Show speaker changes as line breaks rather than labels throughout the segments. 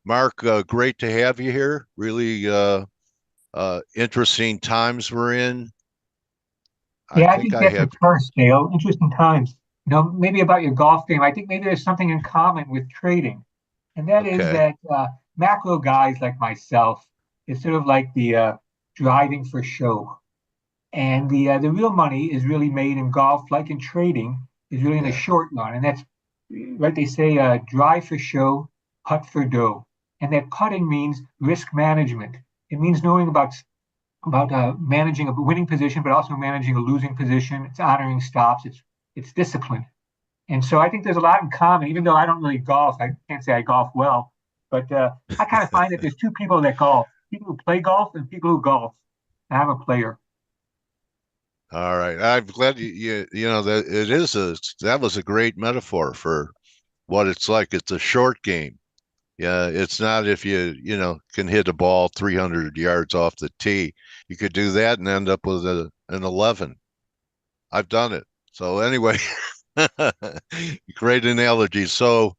Mark, great to have you here. Really interesting times we're in. I
Yeah, I
think
think
I
that's a
have.
first, Dale. Interesting times. Maybe about your golf game. I think maybe there's something in common with trading, and that is
Okay.
that macro guys like myself is sort of like the driving for show, and the real money is really made in golf, like in trading, is really in the
Yeah.
short run, and that's right. They say drive for show, putt for dough, and that putting means risk management. It means knowing about managing a winning position, but also managing a losing position. It's honoring stops. It's discipline. And so I think there's a lot in common. Even though I don't really golf, I can't say I golf well, but I kind of find that there's two people that golf: people who play golf and people who golf. And I'm a player.
All right. I'm glad you know that that was a great metaphor for what it's like. It's a short game. Yeah, it's not if you can hit a ball 300 yards off the tee. You could do that and end up with an 11. I've done it. So anyway, great analogy. So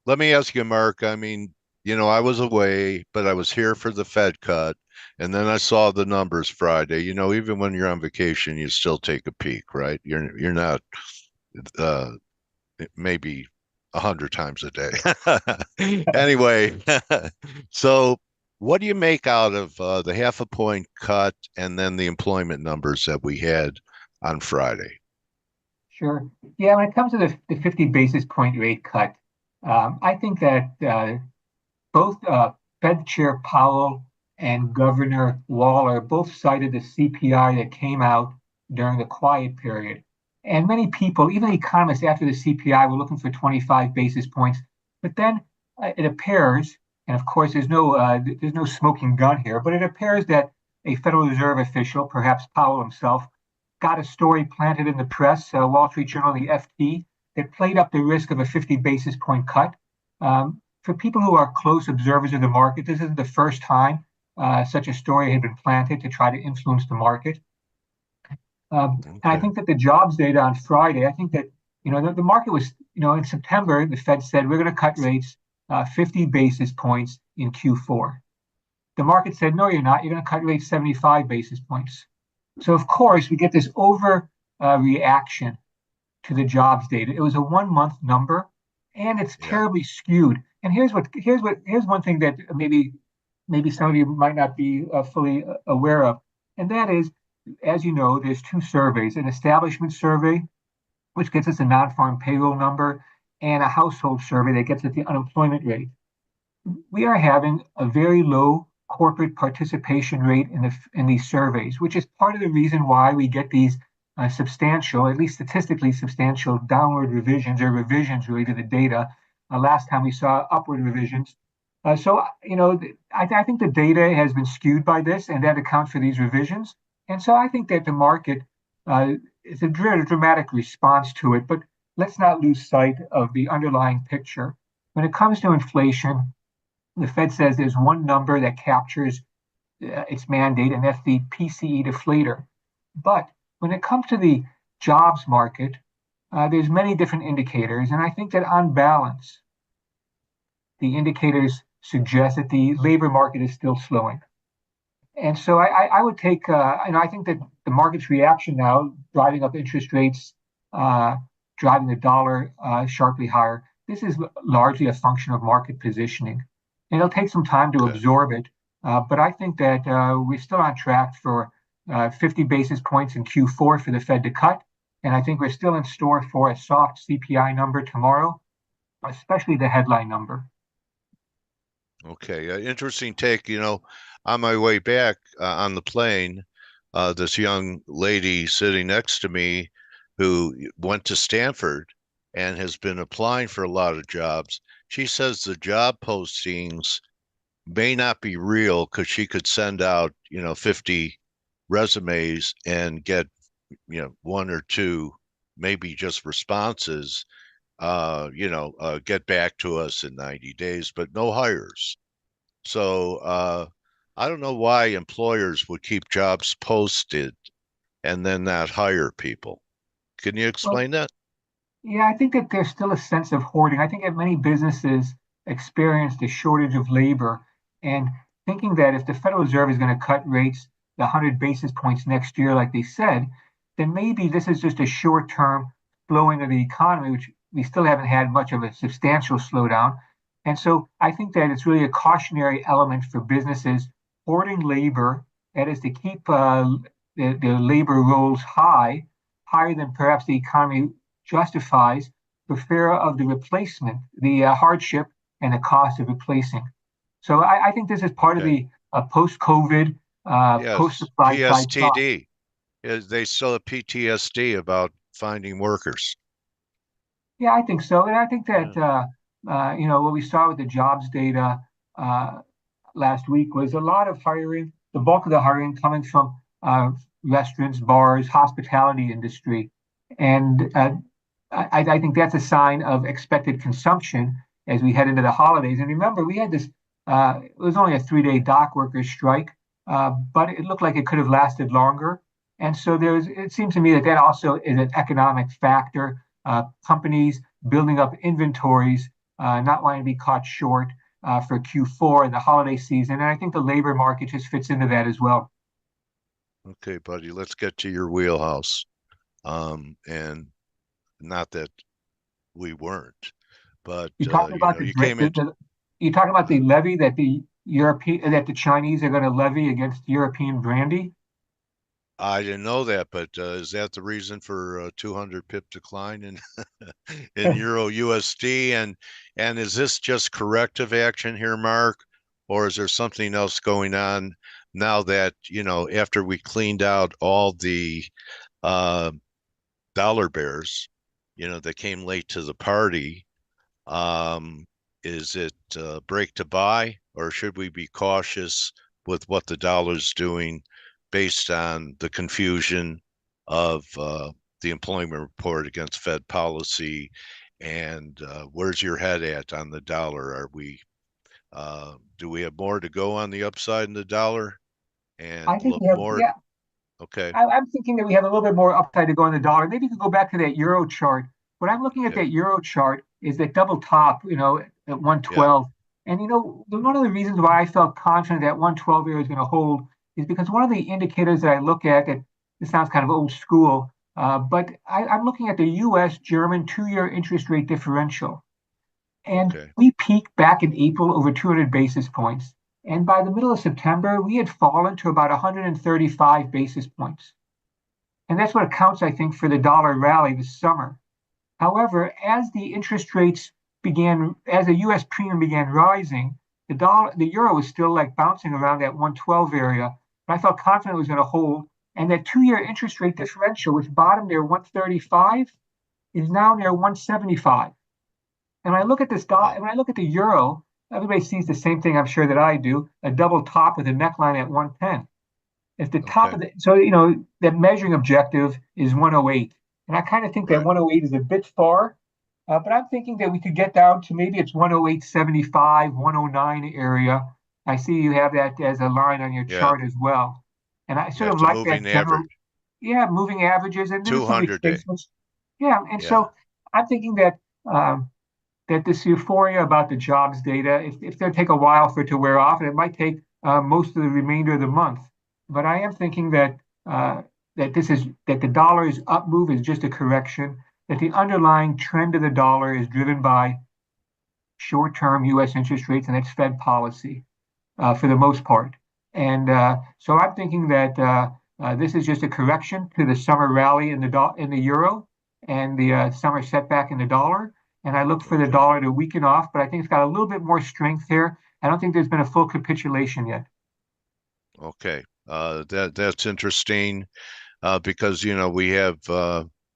let me ask you, Mark. I mean, I was away, but I was here for the Fed cut, and then I saw the numbers Friday. Even when you're on vacation, you still take a peek, right? You're not uh, maybe 100 times a day. Anyway, so what do you make out of the half a point cut and then the employment numbers that we had on Friday?
Sure. Yeah, when it comes to the 50 basis point rate cut, I think that both Fed Chair Powell and Governor Waller both cited the CPI that came out during the quiet period. And many people, even economists after the CPI, were looking for 25 basis points. But then it appears, and of course there's no smoking gun here, but it appears that a Federal Reserve official, perhaps Powell himself, got a story planted in the press, Wall Street Journal, the FT, that played up the risk of a 50 basis point cut. For people who are close observers of the market, this isn't the first time such a story had been planted to try to influence the market. And I
Okay.
think that the jobs data on Friday, I think that the market was, in September, the Fed said we're going to cut rates 50 basis points in Q4. The market said, no, you're not. You're going to cut rates 75 basis points. So of course we get this over reaction to the jobs data. It was a 1 month number, and it's
Yeah.
terribly skewed. And here's one thing that maybe some of you might not be fully aware of, and that is, as you know, there's two surveys: an establishment survey, which gets us a non-farm payroll number, and a household survey that gets us the unemployment rate. We are having a very low corporate participation rate in these surveys, which is part of the reason why we get these substantial, at least statistically substantial, downward revisions or revisions really to the data. Last time we saw upward revisions. I think the data has been skewed by this, and that accounts for these revisions. And so I think that the market uh, is a dramatic response to it, but let's not lose sight of the underlying picture. When it comes to inflation, the Fed says there's one number that captures its mandate, and that's the PCE deflator. But when it comes to the jobs market, there's many different indicators, and I think that on balance, the indicators suggest that the labor market is still slowing. And so I would take, I think that the market's reaction now, driving up interest rates, uh, driving the dollar sharply higher, this is largely a function of market positioning. And it'll take some time to
Okay.
absorb it. But I think that we're still on track for 50 basis points in Q4 for the Fed to cut. And I think we're still in store for a soft CPI number tomorrow, especially the headline number.
Okay. Interesting take. On my way back on the plane, this young lady sitting next to me who went to Stanford and has been applying for a lot of jobs. She says the job postings may not be real because she could send out, 50 resumes and get, one or two, maybe just responses, get back to us in 90 days, but no hires. So I don't know why employers would keep jobs posted and then not hire people. Can you
Well,
explain that?
yeah, I think that there's still a sense of hoarding. I think at many businesses, experienced a shortage of labor. And thinking that if the Federal Reserve is going to cut rates the 100 basis points next year, like they said, then maybe this is just a short-term slowing of the economy, which we still haven't had much of a substantial slowdown. And so I think that it's really a cautionary element for businesses hoarding labor, that is to keep the labor rolls high, higher than perhaps the economy justifies, for fear of the replacement, the hardship and the cost of replacing. So I think this is part of
Okay.
the post-COVID,
Yes.
post-supply side thought.
PSTD. They still have PTSD about finding workers.
Yeah, I think so. And I think
Yeah.
that, what we saw with the jobs data uh, last week was a lot of hiring, the bulk of the hiring coming from restaurants, bars, hospitality industry. And I think that's a sign of expected consumption as we head into the holidays. And remember, we had this, it was only a 3 day dock workers strike, but it looked like it could have lasted longer. And so it seems to me that also is an economic factor. Companies building up inventories, not wanting to be caught short for Q4 and the holiday season. And I think the labor market just fits into that as well.
Okay, buddy, let's get to your wheelhouse. And not that we weren't, but
You talking about
you came in.
you talking about
uh,
the levy that the Chinese are going to levy against European brandy?
I didn't know that, but is that the reason for a 200 pip decline in in Euro USD? And is this just corrective action here, Mark, or is there something else going on now that after we cleaned out all the uh, dollar bears, that came late to the party? Um, is it break to buy, or should we be cautious with what the dollar's doing based on the confusion of the employment report against Fed policy? And where's your head at on the dollar? Do we have more to go on the upside in the dollar
I
and
think
look
we have,
more?
yeah,
Okay,
I'm thinking that we have a little bit more upside to go in the dollar. Maybe you could go back to that euro chart. What I'm looking at
okay,
that euro chart is that double top, at
yeah,
112. And one of the reasons why I felt confident that 112 area is going to hold is because one of the indicators that I look at, that this sounds kind of old school, but I'm looking at the U.S. German 2 year interest rate differential. And
okay,
we peaked back in April over 200 basis points. And by the middle of September, we had fallen to about 135 basis points. And that's what counts, I think, for the dollar rally this summer. However, as the interest rates as the U.S. premium began rising, the euro was still like bouncing around that 112 area. But I felt confident it was going to hold. And that 2 year interest rate differential, which bottomed near 135, is now near 175. And when I look at this
wow,
when I look at the euro, everybody sees the same thing, I'm sure, that I do: a double top with a neckline at 110. If the top
okay,
of the so that measuring objective is 108, and I kind of think that
right,
108 is a bit far, but I'm thinking that we could get down to maybe it's 108.75, 109 area. I see you have that as a line on your
yeah,
chart as well, and I sort of
that's a
like that
moving
general,
average,
yeah, moving averages, and there's some
200 day,
retracements, yeah, and
yeah.
so I'm thinking um, that this euphoria about the jobs data, if they take a while for it to wear off, and it might take most of the remainder of the month. But I am thinking that the dollar's up move is just a correction, that the underlying trend of the dollar is driven by short-term U.S. interest rates and its Fed policy for the most part. And so I'm thinking that this is just a correction to the summer rally in the euro and the summer setback in the dollar. And I look for the
Okay.
dollar to weaken off, but I think it's got a little bit more strength here. I don't think there's been a full capitulation yet.
Okay. That's interesting because we have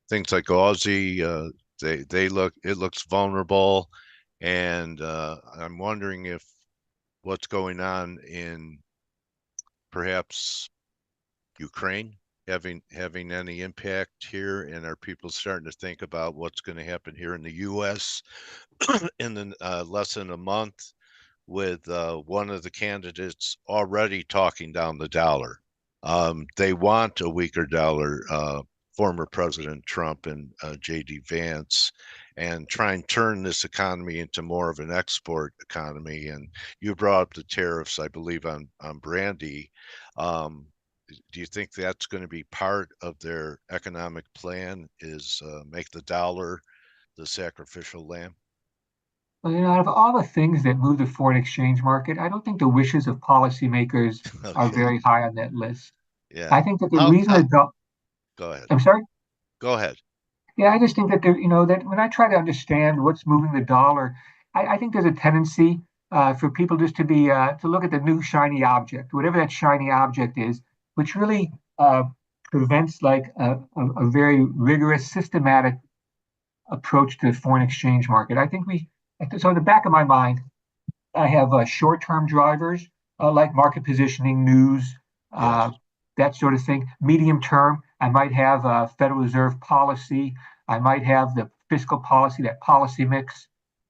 things like Aussie. It looks vulnerable, and I'm wondering if what's going on in perhaps Ukraine having any impact here, and are people starting to think about what's going to happen here in the U.S. in the less than a month, with one of the candidates already talking down the dollar. They want a weaker dollar, former President Trump and J.D. Vance. and try and turn this economy into more of an export economy. And you brought up the tariffs, I believe, on brandy. Um, do you think that's going to be part of their economic plan? Is make the dollar the sacrificial lamb?
Well, out of all the things that move the foreign exchange market, I don't think the wishes of policymakers are
Okay,
very high on that list.
yeah.
I think that the reason
How?
that,
Go ahead.
I'm sorry?
Go ahead.
Yeah, I just think that that when I try to understand what's moving the dollar, I think there's a tendency for people just to be to look at the new shiny object, whatever that shiny object is, which really prevents like a very rigorous, systematic approach to the foreign exchange market. I think so in the back of my mind, I have short-term drivers like market positioning, news,
Yes.
uh, that sort of thing. Medium term, I might have Federal Reserve policy. I might have the fiscal policy, that policy mix.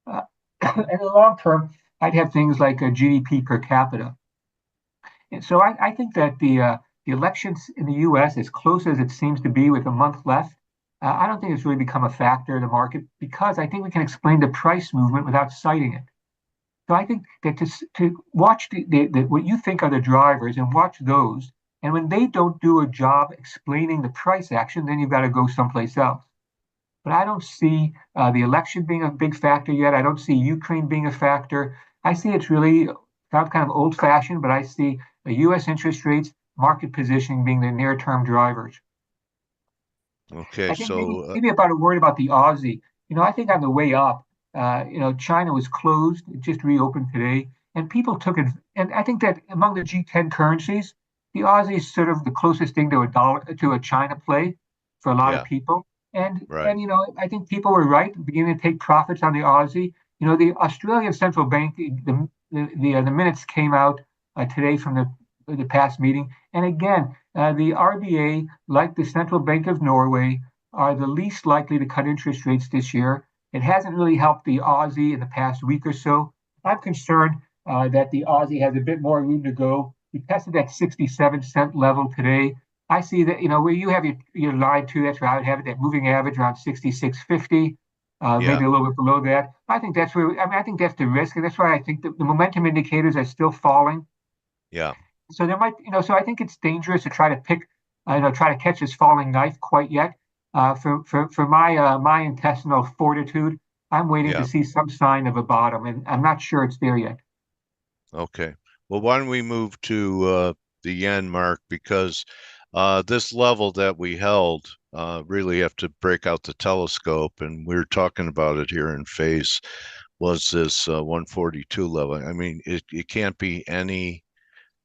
Uh, and in the long term, I'd have things like a GDP per capita. And so I think that the elections in the U.S., as close as it seems to be with a month left, I don't think it's really become a factor in the market because I think we can explain the price movement without citing it. So I think that to watch what you think are the drivers and watch those, and when they don't do a job explaining the price action, then you've got to go someplace else. But I don't see the election being a big factor yet. I don't see Ukraine being a factor. I see it's really sounds kind of old fashioned, but I see the U.S. interest rates, market positioning being the near term drivers.
Okay.
I think
So
maybe about a word about the Aussie. I think on the way up, China was closed; it just reopened today, and people took it. And I think that among the G10 currencies, the Aussie is sort of the closest thing to a dollar to a China play for a lot of
yeah.
people.
Right.
And I think people were right beginning to take profits on the Aussie. The Australian central bank, the minutes came out today from the past meeting, and again, the RBA, like the Central Bank of Norway, are the least likely to cut interest rates this year. It hasn't really helped the Aussie in the past week or so. I'm concerned that the Aussie has a bit more room to go. We tested that 67-cent level today. I see that, where you have your line too, that's where I would have it, that moving average around 66.50,
Yeah.
maybe a little bit below that. I think that's I think that's the risk. And that's why I think the momentum indicators are still falling.
Yeah.
So there might, so I think it's dangerous to try to try to catch this falling knife quite yet. For my intestinal fortitude, I'm waiting to
Yeah.
see some sign of a bottom, and I'm not sure it's there yet.
Okay. Well, why don't we move to the yen, Mark? Because this level that we held, really have to break out the telescope, and we were talking about it here in face, was this 142 level. I mean, it can't be any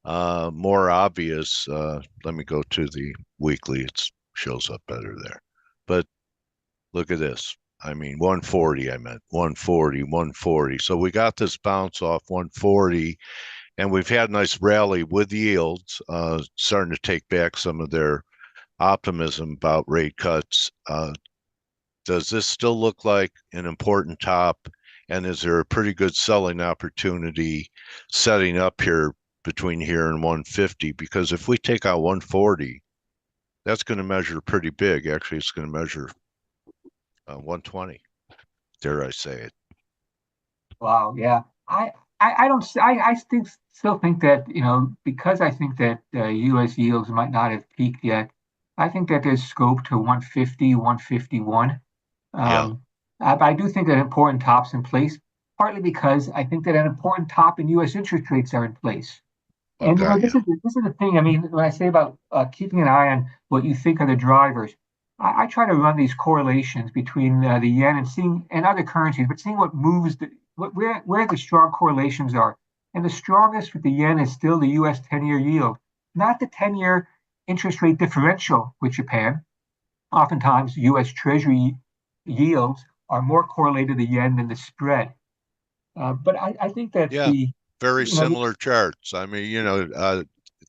more obvious. Let me go to the weekly. It shows up better there. But look at this. I mean, 140, I meant 140, 140. So we got this bounce off 140, and we've had a nice rally with yields starting to take back some of their optimism about rate cuts. Does this still look like an important top? And is there a pretty good selling opportunity setting up here between here and 150? Because if we take out 140, that's going to measure pretty big. Actually, it's going to measure 120. Dare I say it?
Wow, yeah. I don't I still think that because I think that U.S. yields might not have peaked yet. I think that there's scope to 150, 151.
Yeah.
I do think that important tops in place, partly because I think that an important top in U.S. interest rates are in place.
Oh,
And
got you.
this is the thing. I mean, when I say about keeping an eye on what you think are the drivers, I try to run these correlations between the yen and seeing and other currencies, but seeing what moves where the strong correlations are. And the strongest with the yen is still the U.S. 10-year yield, not the 10-year interest rate differential with Japan. Oftentimes, U.S. Treasury yields are more correlated to the yen than the spread. But I think that
Yeah.
the
Very
you know the,
similar charts. I mean,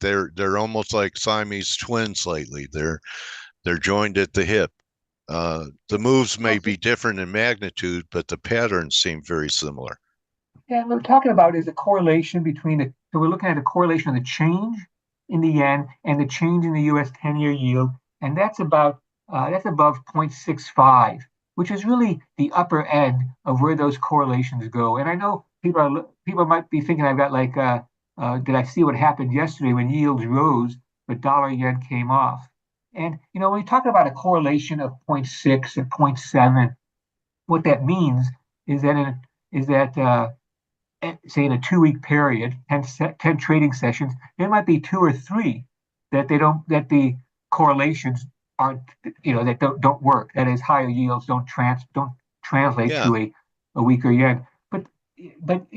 they're almost like Siamese twins lately. They're joined at the hip. The moves may be different in magnitude, but the patterns seem very similar.
Yeah, what we're talking about is a correlation between so we're looking at a correlation of the change in the yen and the change in the U.S. 10-year yield, and that's above 0.65, which is really the upper end of where those correlations go. And I know people might be thinking I've got like, did I see what happened yesterday when yields rose, but dollar yen came off? And when you talk about a correlation of zero point 0.6 or zero point 0.7, what that means is that say in a 2 week period, 10 trading sessions, there might be two or three that the correlations aren't, that don't work. That is, higher yields don't translate
Yeah.
to a weaker yen. But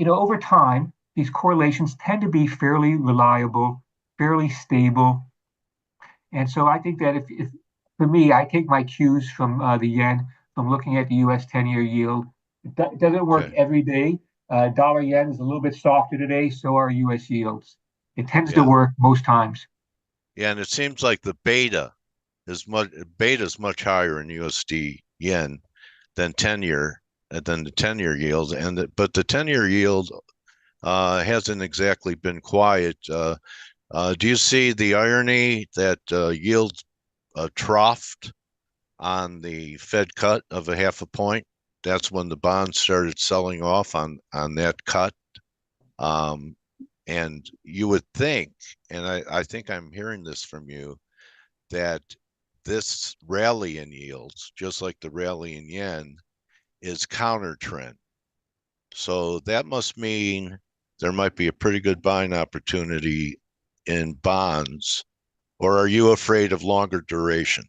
over time, these correlations tend to be fairly reliable, fairly stable. And so I think that if for me, I take my cues from the yen, from looking at the U.S. 10-year yield. It doesn't work
Okay.
every day. Dollar yen is a little bit softer today, so are U.S. yields. It tends to
Yeah.
work most times.
Yeah. And it seems like the beta is much higher in USD yen than 10-year than the 10-year yield. But the 10-year yield hasn't exactly been quiet. Do you see the irony that yields troughed on the Fed cut of a half a point? That's when the bonds started selling off on that cut. Um, and you would think, and I think I'm hearing this from you, that this rally in yields, just like the rally in yen, is counter trend. So that must mean there might be a pretty good buying opportunity in bonds. Or are you afraid of longer duration?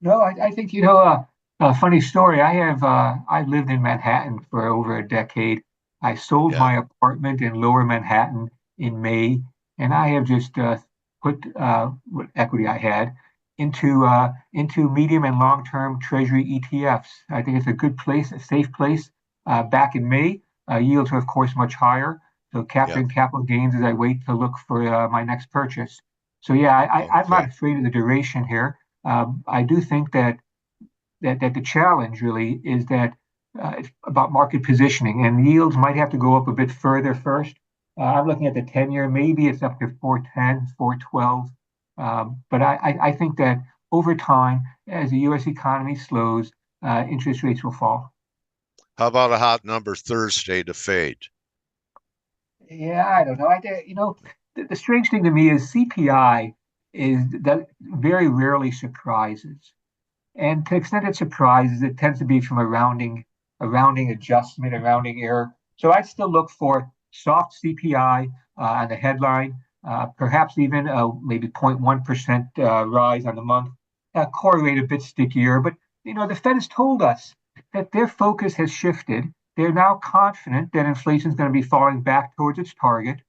No, I think a funny story. I've lived in Manhattan for over a decade. I sold
Yeah,
my apartment in Lower Manhattan in May, and I have just put what equity I had into medium and long term Treasury ETFs. I think it's a good place, a safe place. Back in May, yields are of course much higher, so
yeah.
capturing capital gains as I wait to look for my next purchase. So yeah, I'm not
Okay.
afraid of the duration here. I do think that the challenge really is that it's about market positioning, and yields might have to go up a bit further first. I'm looking at the 10-year, maybe it's up to 410, 412. But I think that over time, as the U.S. economy slows, interest rates will fall.
How about a hot number Thursday to fade?
Yeah, I don't know. The strange thing to me is CPI is that very rarely surprises. And to the extent it surprises, it tends to be from a rounding adjustment, a rounding error. So I'd still look for soft CPI on the headline, perhaps even maybe 0.1% rise on the month. Core rate a bit stickier, but the Fed has told us that their focus has shifted. They're now confident that inflation is going to be falling back towards its target,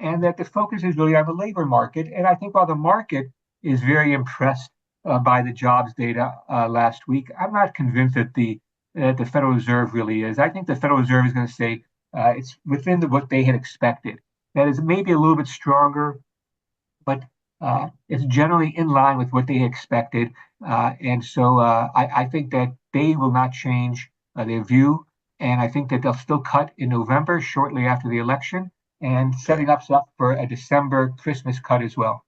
and that the focus is really on the labor market. And I think while the market is very impressed by the jobs data last week, I'm not convinced that the Federal Reserve really is. I think the Federal Reserve is going to say it's within what they had expected. That is maybe a little bit stronger, but it's generally in line with what they expected. And so I think that they will not change their view. And I think that they'll still cut in November, shortly after the election, and
Okay.
setting us up for a December Christmas cut as well.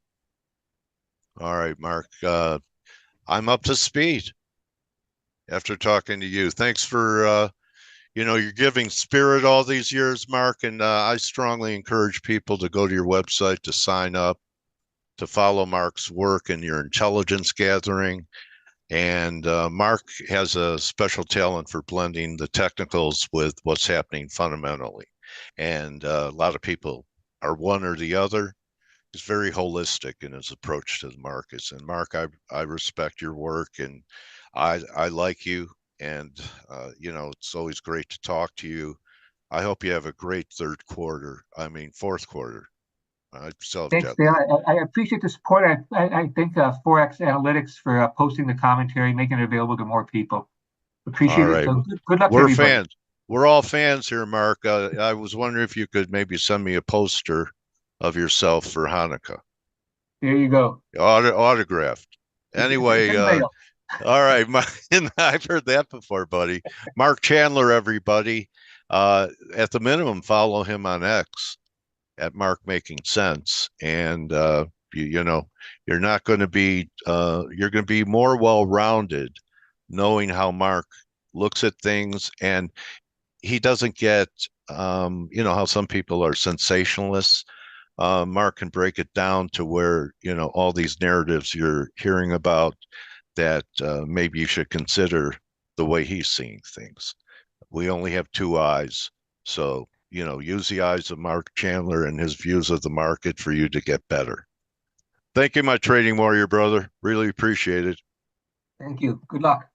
All right, Mark. I'm up to speed after talking to you. Thanks for you're giving spirit all these years, Mark, and I strongly encourage people to go to your website to sign up, to follow Mark's work and your intelligence gathering. And Mark has a special talent for blending the technicals with what's happening fundamentally. And a lot of people are one or the other. He's very holistic in his approach to the markets. And Mark, I respect your work, and I like you. And it's always great to talk to you. I hope you have a great third quarter. I mean, fourth quarter. I still have
Thanks,
jet
Dan.
lag.
I appreciate the support. I thank ForexAnalytix for posting the commentary, making it available to more people.
All
Appreciate it.
right.
So good luck to
We're
everybody.
fans. We're all fans here, Mark. I was wondering if you could maybe send me a poster of yourself for Hanukkah,
There you go.
autographed.
It's
Anyway,
in the mail.
all right, I've heard that before, buddy. Mark Chandler, everybody. At the minimum, follow him on X at Mark Making Sense, and you know you're not going to be you're going to be more well-rounded knowing how Marc looks at things, and he doesn't get, you know, how some people are sensationalists. Marc can break it down to where, you know, all these narratives you're hearing about that maybe you should consider the way he's seeing things. We only have two eyes. So, you know, use the eyes of Marc Chandler and his views of the market for you to get better. Thank you, my trading warrior brother. Really appreciate it.
Thank you. Good luck.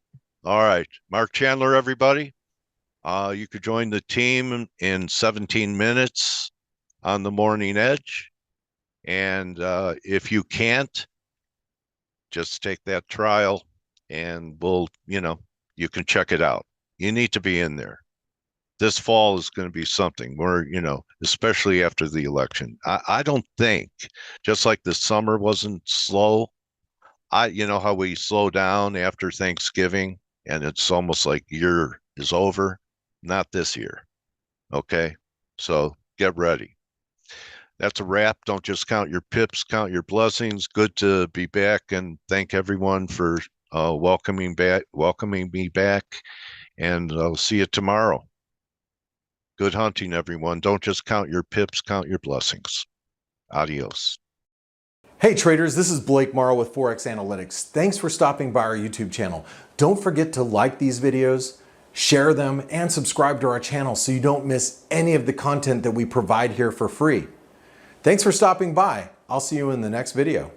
All right. Marc Chandler, everybody. You could join the team in 17 minutes on the morning edge. And if you can't, just take that trial and we'll, you know, you can check it out. You need to be in there. This fall is going to be something where, you know, especially after the election. I don't think, just like the summer wasn't slow, you know how we slow down after Thanksgiving and it's almost like year is over? Not this year. Okay. So get ready. That's a wrap. Don't just count your pips, count your blessings. Good to be back, and thank everyone for welcoming me back. And I'll see you tomorrow. Good hunting, everyone. Don't just count your pips, count your blessings. Adios.
Hey traders, this is Blake Morrow with ForexAnalytix. Thanks for stopping by our YouTube channel. Don't forget to like these videos, share them, and subscribe to our channel so you don't miss any of the content that we provide here for free. Thanks for stopping by. I'll see you in the next video.